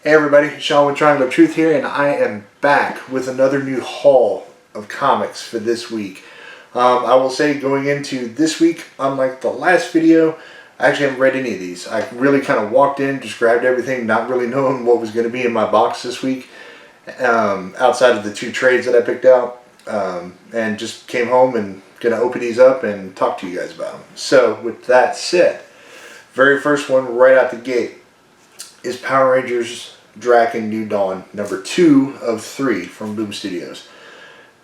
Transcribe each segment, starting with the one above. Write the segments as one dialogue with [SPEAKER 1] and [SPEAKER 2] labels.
[SPEAKER 1] Hey everybody, Sean with Triangle of Truth here, and I am back with another new haul of comics for this week. I will say, going into this week, unlike the last video, I actually haven't read any of these. I really kind of walked in, just grabbed everything, not really knowing what was going to be in my box this week, outside of the 2 trades that I picked out, and just came home and going to open these up and talk to you guys about them. So, with that said, very first one right out the gate is Power Rangers Draken New Dawn, number 2 of 3 from Boom Studios.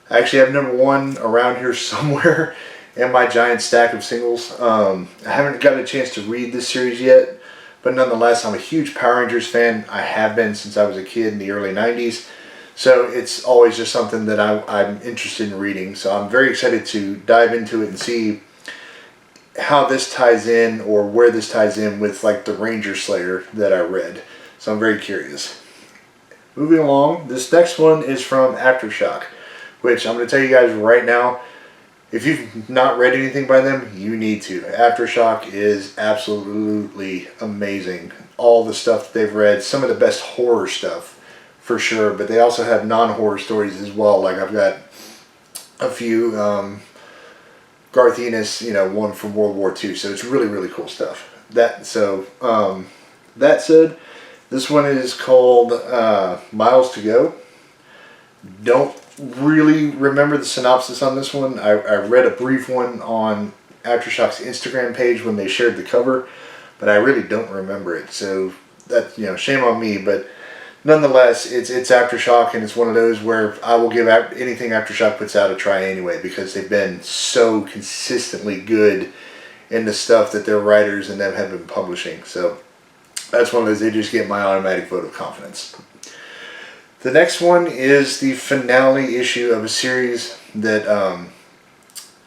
[SPEAKER 1] I actually have number 1 around here somewhere in my giant stack of singles. I haven't gotten a chance to read this series yet, but nonetheless, I'm a huge Power Rangers fan. I have been since I was a kid in the early 90s, so it's always just something that I'm interested in reading. So I'm very excited to dive into it and see how this ties in, or where this ties in with like the Ranger Slayer that I read. So I'm very curious. Moving along, this next one is from Aftershock, which I'm going to tell you guys right now, if you've not read anything by them, you need to. Aftershock is absolutely amazing. All the stuff that they've read, some of the best horror stuff for sure, but they also have non-horror stories as well. Like I've got a few Garth Ennis, one from World War II, so it's really, really cool stuff. That said, this one is called Miles to Go. Don't really remember the synopsis on this one. I read a brief one on Aftershock's Instagram page when they shared the cover, but I really don't remember it, so that, shame on me. But nonetheless, it's Aftershock, and it's one of those where I will give anything Aftershock puts out a try anyway, because they've been so consistently good in the stuff that their writers and them have been publishing. So that's one of those, they just get my automatic vote of confidence. The next one is the finale issue of a series that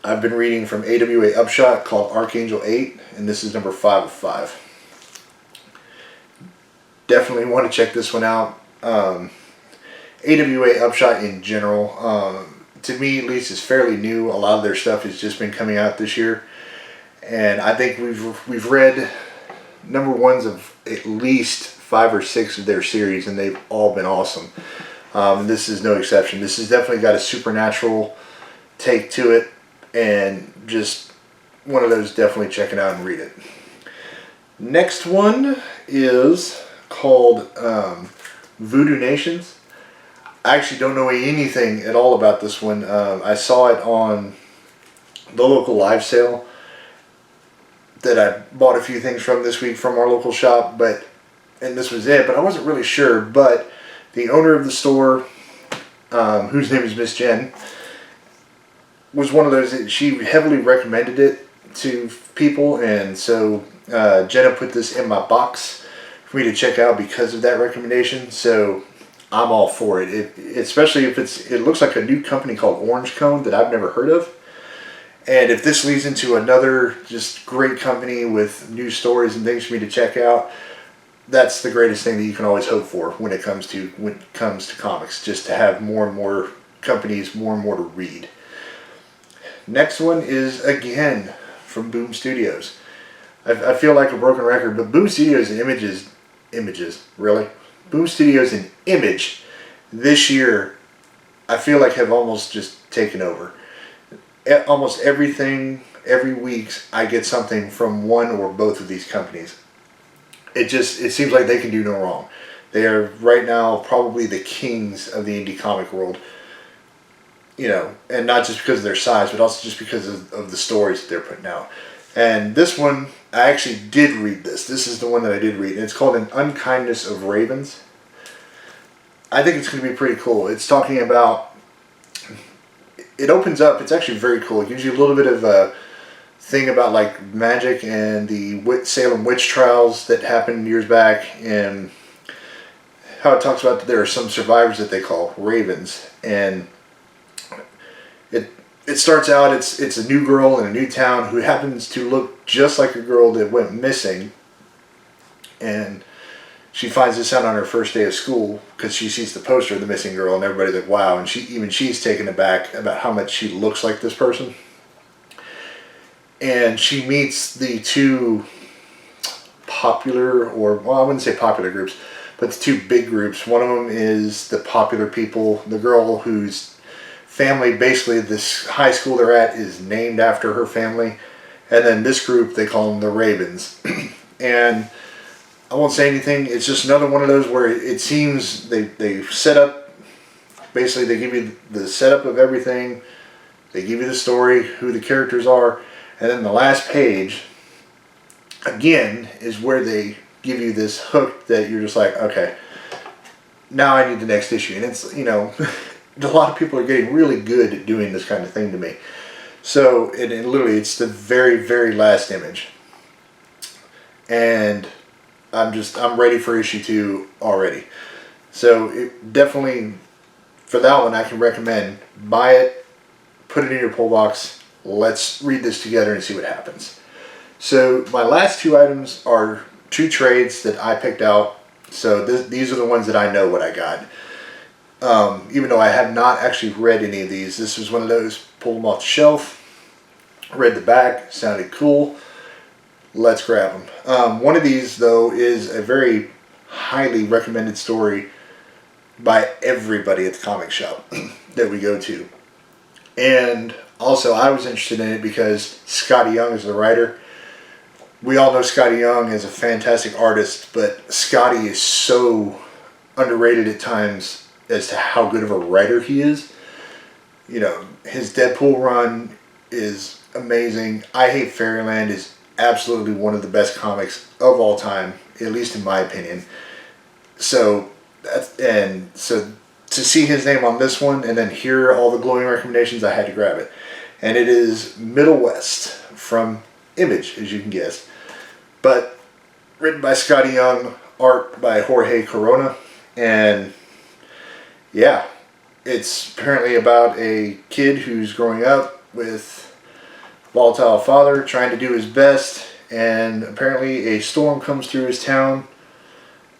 [SPEAKER 1] I've been reading from AWA Upshot called Archangel VIII, and this is number 5 of 5. Definitely want to check this one out. AWA Upshot in general, to me at least, is fairly new. A lot of their stuff has just been coming out this year, and I think we've read number 1s of at least 5 or 6 of their series, and they've all been awesome. This is no exception. This has definitely got a supernatural take to it, and just one of those, definitely check it out and read it. Next one is called Voodoo Nations. I actually don't know anything at all about this one. I saw it on the local live sale that I bought a few things from this week from our local shop, and this was it, but I wasn't really sure. But the owner of the store, whose name is Miss Jen, was one of those that she heavily recommended it to people, and so Jenna put this in my box for me to check out because of that recommendation. So I'm all for it. Especially if it looks like a new company called Orange Cone that I've never heard of. And if this leads into another just great company with new stories and things for me to check out, that's the greatest thing that you can always hope for when it comes to comics, just to have more and more companies, more and more to read. Next one is again from Boom Studios. I feel like a broken record, but Boom Studios and Images, really? Boom Studios and Image this year, I feel like have almost just taken over. Almost everything, every week, I get something from one or both of these companies. It seems like they can do no wrong. They are right now probably the kings of the indie comic world. And not just because of their size, but also just because of the stories that they're putting out. And this one, I actually did read this. This is the one that I did read. And it's called An Unkindness of Ravens. I think it's going to be pretty cool. It's talking about, it opens up, it's actually very cool. It gives you a little bit of a thing about like magic and the Salem witch trials that happened years back, and how it talks about that there are some survivors that they call ravens. And it starts out, it's a new girl in a new town who happens to look just like a girl that went missing, and she finds this out on her first day of school because she sees the poster of the missing girl, and everybody's like, wow, and she's taken aback about how much she looks like this person. And she meets the 2 popular, or, well, I wouldn't say popular groups, but the two big groups. One of them is the popular people, the girl whose family, basically this high school they're at, is named after her family. And then this group, they call them the Ravens. And I won't say anything. It's just another one of those where it seems they set up, basically they give you the setup of everything. They give you the story, who the characters are. And then the last page, again, is where they give you this hook that you're just like, okay, now I need the next issue. And it's, you know, a lot of people are getting really good at doing this kind of thing to me. So, it literally, it's the very, very last image. And I'm ready for issue 2 already. So, it definitely, for that one, I can recommend, buy it, put it in your pull box, let's read this together and see what happens. So, my last 2 items are 2 trades that I picked out. So, these are the ones that I know what I got. Even though I have not actually read any of these, this was one of those, pulled them off the shelf, read the back, sounded cool, let's grab them. One of these, though, is a very highly recommended story by everybody at the comic shop that we go to. And also, I was interested in it because Scotty Young is the writer. We all know Scotty Young is a fantastic artist, but Scotty is so underrated at times as to how good of a writer he is. You know, his Deadpool run is amazing. I Hate Fairyland is absolutely one of the best comics of all time, at least in my opinion. So to see his name on this one and then hear all the glowing recommendations, I had to grab it. And it is Middle West from Image, as you can guess. But written by Scotty Young, art by Jorge Corona, and yeah, it's apparently about a kid who's growing up with a volatile father, trying to do his best, and apparently a storm comes through his town,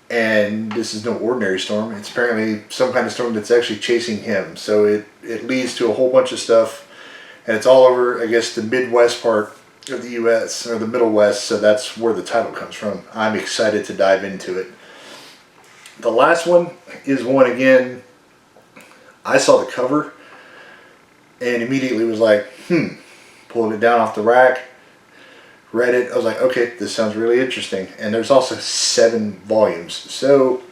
[SPEAKER 1] and this is no ordinary storm. It's apparently some kind of storm that's actually chasing him. So it leads to a whole bunch of stuff, and it's all over, I guess, the Midwest part of the U.S., or the Middle West, so that's where the title comes from. I'm excited to dive into it. The last one is one, again, I saw the cover and immediately was like, pulling it down off the rack, read it, I was like, okay, this sounds really interesting. And there's also 7 volumes, so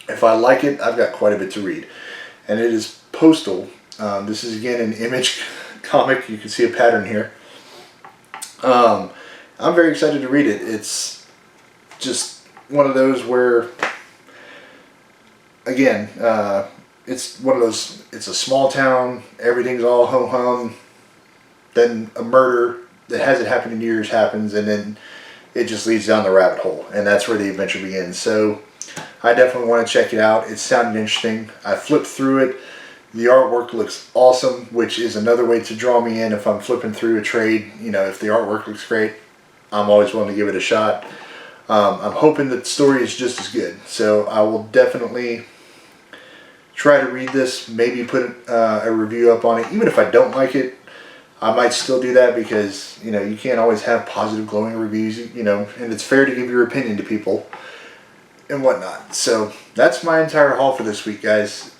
[SPEAKER 1] if I like it, I've got quite a bit to read. And it is Postal. This is, again, an Image comic. You can see a pattern here. I'm very excited to read it. It's just one of those where, again, it's one of those, it's a small town, everything's all ho-hum, then a murder that hasn't happened in years happens, and then it just leads down the rabbit hole, and that's where the adventure begins. So I definitely want to check it out. It sounded interesting. I flipped through it. The artwork looks awesome, which is another way to draw me in if I'm flipping through a trade. You know, if the artwork looks great, I'm always willing to give it a shot. I'm hoping that the story is just as good, so I will definitely try to read this, maybe put a review up on it. Even if I don't like it, I might still do that, because, you know, you can't always have positive, glowing reviews, you know, and it's fair to give your opinion to people and whatnot. So that's my entire haul for this week, guys.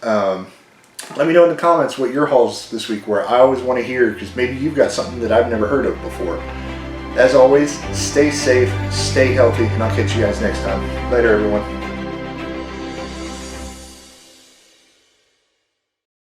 [SPEAKER 1] Let me know in the comments what your hauls this week were. I always want to hear, because maybe you've got something that I've never heard of before. As always, stay safe, stay healthy, and I'll catch you guys next time. Later, everyone.